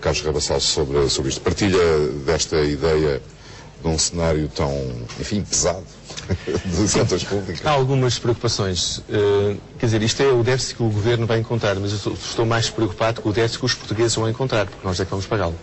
Carlos Rabassal sobre isto. Partilha desta ideia de um cenário tão, enfim, pesado de contas públicas? Há algumas preocupações. Quer dizer, isto é o déficit que o Governo vai encontrar, mas eu estou mais preocupado com o déficit que os portugueses vão encontrar, porque nós é que vamos pagá-lo.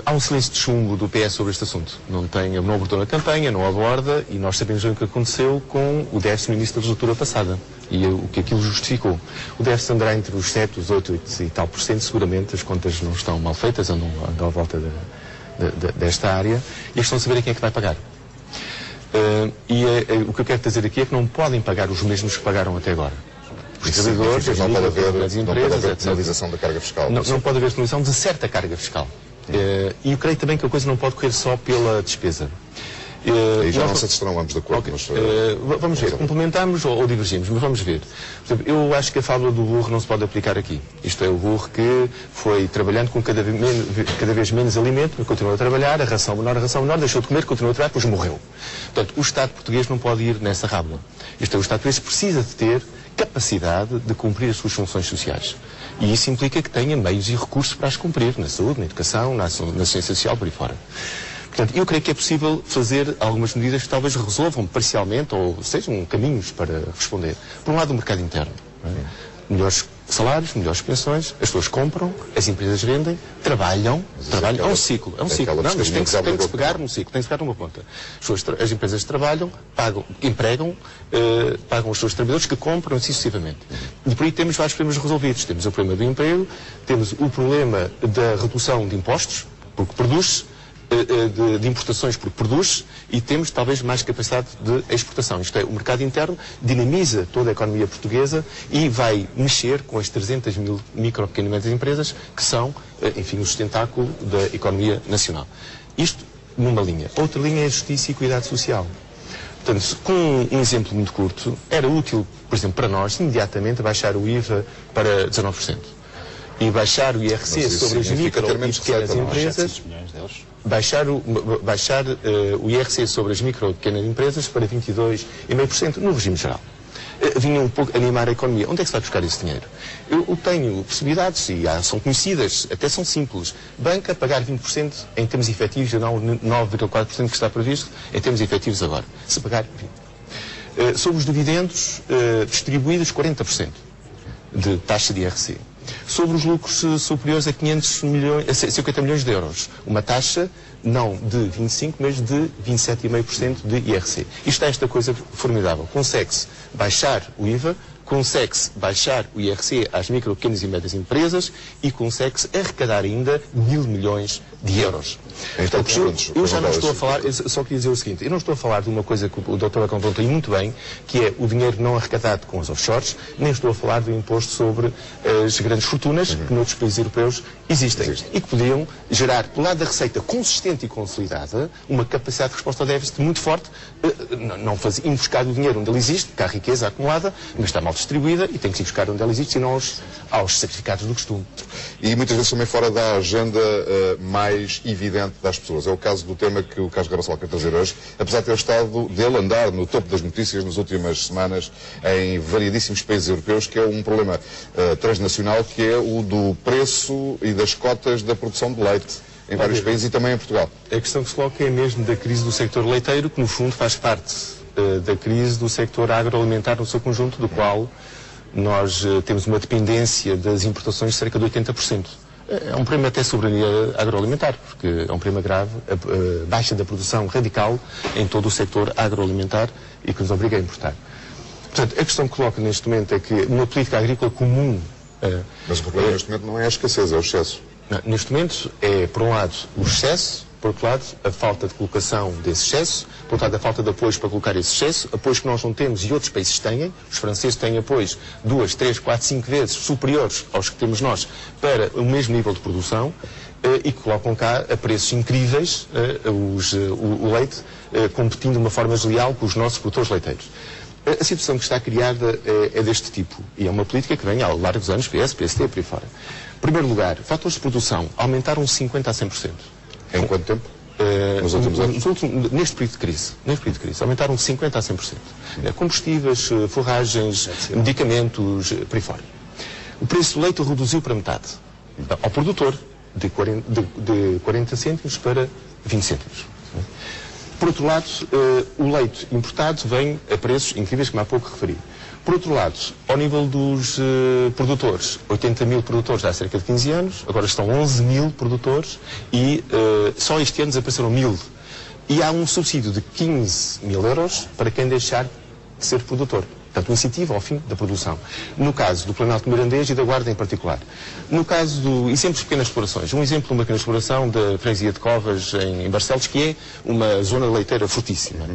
Há um silêncio de chumbo do PS sobre este assunto. Não abordou na campanha, não aborda, e nós sabemos bem o que aconteceu com o déficit no início da legislatura passada e o que aquilo justificou. O déficit andará entre os 7, os 8 e tal por cento, seguramente as contas não estão mal feitas, andam à volta desta área, e estão a saber a quem é que vai pagar. O que eu quero dizer aqui é que não podem pagar os mesmos que pagaram até agora. Os trabalhadores, as empresas, não pode haver penalização da carga fiscal. Não pode haver penalização de certa carga fiscal. E eu creio também que a coisa não pode correr só pela despesa. E já não sei se estarão ambos de acordo. Mas, vamos ver, complementamos ou divergimos, mas vamos ver. Por exemplo, eu acho que a fábula do burro não se pode aplicar aqui. Isto é, o burro que foi trabalhando com cada vez menos alimento, mas continua a trabalhar, a ração menor, deixou de comer, continuou a trabalhar, depois morreu. Portanto, o Estado português não pode ir nessa rábula. Isto é, o Estado português precisa de ter capacidade de cumprir as suas funções sociais. E isso implica que tenha meios e recursos para as cumprir, na saúde, na educação, na assistência social, por aí fora. Portanto, eu creio que é possível fazer algumas medidas que talvez resolvam parcialmente ou sejam caminhos para responder. Por um lado, o mercado interno. Melhores salários, melhores pensões, as pessoas compram, as empresas vendem, trabalham. É um ciclo. Não, mas tem que se pegar num ciclo, tem que se pegar numa ponta. As empresas trabalham, empregam, pagam os seus trabalhadores que compram sucessivamente. E por aí temos vários problemas resolvidos. Temos o problema do emprego, temos o problema da redução de impostos, porque produz, de importações porque produz, e temos talvez mais capacidade de exportação. Isto é, o mercado interno dinamiza toda a economia portuguesa e vai mexer com as 300 mil micro, pequenas e médias empresas que são, enfim, o sustentáculo da economia nacional. Isto numa linha. Outra linha é a justiça e cuidado social. Portanto, com um exemplo muito curto, era útil, por exemplo, para nós, imediatamente baixar o IVA para 19%. E baixar o IRC sobre as micro e pequenas empresas, baixar o IRC sobre as micro e pequenas empresas para 22,5% no regime geral. Vinha um pouco animar a economia. Onde é que se vai buscar esse dinheiro? Eu tenho possibilidades, e são conhecidas, até são simples. Banca pagar 20% em termos efetivos, e não 9,4% que está previsto em termos efetivos agora. Se pagar 20%. Sobre os dividendos distribuídos, 40% de taxa de IRC. Sobre os lucros superiores a 50 milhões de euros. Uma taxa não de 25%, mas de 27,5% de IRC. Isto é esta coisa formidável. Consegue-se baixar o IVA, consegue-se baixar o IRC às micro, pequenas e médias empresas e consegue-se arrecadar ainda 1.000 milhões de euros. Então, eu já não estou a falar, só queria dizer o seguinte, eu não estou a falar de uma coisa que o Dr. apontou aí muito bem, que é o dinheiro não arrecadado com os offshores, nem estou a falar do imposto sobre as grandes fortunas que noutros países europeus existem e que podiam gerar, do lado da receita consistente e consolidada, uma capacidade de resposta ao déficit muito forte, não ir buscar o dinheiro onde ele existe, porque há riqueza acumulada, mas está mal distribuída e tem que se ir buscar onde ela existe, senão aos sacrificados do costume. E muitas vezes também fora da agenda mais evidente das pessoas. É o caso do tema que o Carlos Rabassal quer trazer hoje, apesar de ter estado dele andar no topo das notícias nas últimas semanas em variedíssimos países europeus, que é um problema transnacional, que é o do preço e das cotas da produção de leite em vários países e também em Portugal. A questão que se coloca é mesmo da crise do sector leiteiro, que no fundo faz parte da crise do sector agroalimentar no seu conjunto, do qual nós temos uma dependência das importações de cerca de 80%. É um problema até soberania agroalimentar, porque é um problema grave, a baixa da produção radical em todo o sector agroalimentar e que nos obriga a importar. Portanto, a questão que coloca neste momento é que uma política agrícola comum... Mas o problema neste momento não é a escassez, é o excesso. Neste momento é, por um lado, o excesso, por outro lado, a falta de colocação desse excesso, por outro lado, a falta de apoios para colocar esse excesso, apoios que nós não temos e outros países têm. Os franceses têm apoios 2, 3, 4, 5 vezes superiores aos que temos nós para o mesmo nível de produção e que colocam cá a preços incríveis o leite, competindo de uma forma desleal com os nossos produtores leiteiros. A situação que está criada é deste tipo e é uma política que vem há largos anos, PS, PST, por aí fora. Em primeiro lugar, fatores de produção aumentaram 50% a 100%. Em quanto tempo? Nos últimos anos? Neste período de crise, aumentaram 50% a 100%. Combustíveis, forragens, medicamentos, por aí fora. O preço do leite reduziu para metade. Ao produtor, de 40 cêntimos para 20 cêntimos. Por outro lado, o leite importado vem a preços incríveis, como há pouco referi. Por outro lado, ao nível dos produtores, 80 mil produtores há cerca de 15 anos, agora estão 11 mil produtores e só este ano desapareceram 1000. E há um subsídio de 15 mil euros para quem deixar de ser produtor. Portanto, um incentivo ao fim da produção. No caso do Planalto Mirandês e da Guarda em particular. No caso do... E sempre pequenas explorações. Um exemplo de uma pequena exploração da freguesia de Covas, em Barcelos, que é uma zona leiteira fortíssima.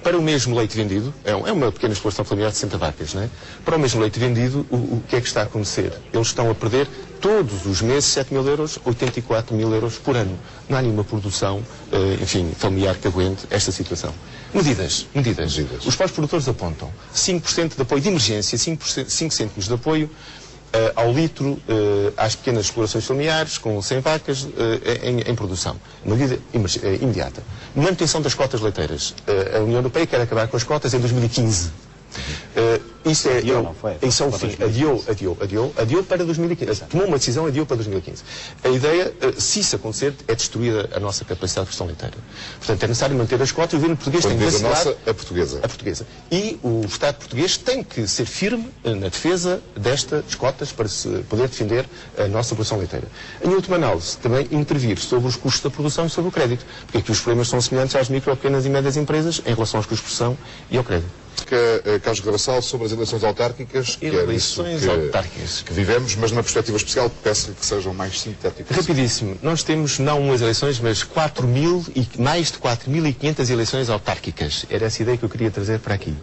Para o mesmo leite vendido, é uma pequena exploração familiar de 60 vacas, né? Para o mesmo leite vendido, o que é que está a acontecer? Eles estão a perder todos os meses 7 mil euros, 84 mil euros por ano. Não há nenhuma produção, enfim, familiar que aguente esta situação. Medidas. Os pós-produtores apontam 5% de apoio de emergência, 5 cêntimos de apoio ao litro às pequenas explorações familiares com 100 vacas em produção. Medida imediata. Manutenção das cotas leiteiras. A União Europeia quer acabar com as cotas em 2015. Isso é o fim. Adiou para 2015. Tomou uma decisão, adiou para 2015. A ideia, se isso acontecer, é destruída a nossa capacidade de produção leiteira. Portanto, é necessário manter as cotas. O governo português tem que vacilar. A portuguesa. E o Estado português tem que ser firme na defesa destas cotas para se poder defender a nossa produção leiteira. Em última análise, também intervir sobre os custos da produção e sobre o crédito. Porque aqui os problemas são semelhantes às micro, pequenas e médias empresas em relação aos custos de produção e ao crédito. Carlos Gravassal, sobre as eleições autárquicas, que vivemos, mas numa perspectiva especial, peço que sejam mais sintéticos. Rapidíssimo. Nós temos não umas eleições, mas mais de 4.500 eleições autárquicas. Era essa ideia que eu queria trazer para aqui.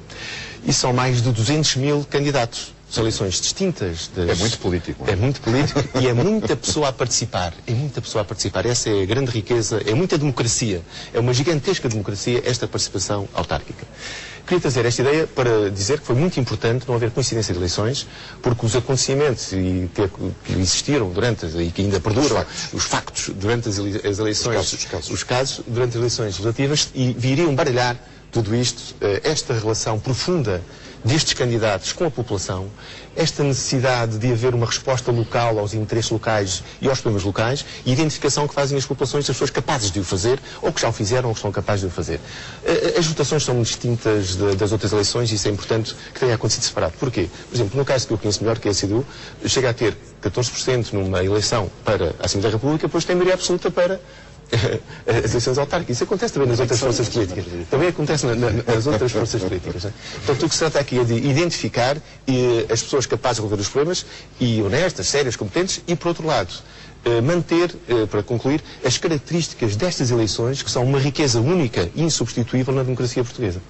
E são mais de 200 mil candidatos. São eleições distintas. É muito político. É muito político e é muita pessoa a participar. Essa é a grande riqueza, é muita democracia. É uma gigantesca democracia esta participação autárquica. Queria trazer esta ideia para dizer que foi muito importante não haver coincidência de eleições, porque os acontecimentos que existiram durante e que ainda perduram, os factos durante as eleições, os casos durante as eleições legislativas, e viriam baralhar tudo isto, esta relação profunda destes candidatos com a população, esta necessidade de haver uma resposta local aos interesses locais e aos problemas locais, e identificação que fazem as populações das pessoas capazes de o fazer, ou que já o fizeram, ou que estão capazes de o fazer. As votações são distintas das outras eleições e isso é importante que tenha acontecido separado. Porquê? Por exemplo, no caso que eu conheço melhor, que é a CDU, chega a ter 14% numa eleição para a Assembleia da República, depois tem maioria absoluta para as eleições autárquicas. Isso acontece também nas outras forças políticas. Também acontece nas outras forças políticas. Portanto, o que se trata aqui é de identificar as pessoas capazes de resolver os problemas e honestas, sérias, competentes e, por outro lado, manter, para concluir, as características destas eleições que são uma riqueza única e insubstituível na democracia portuguesa.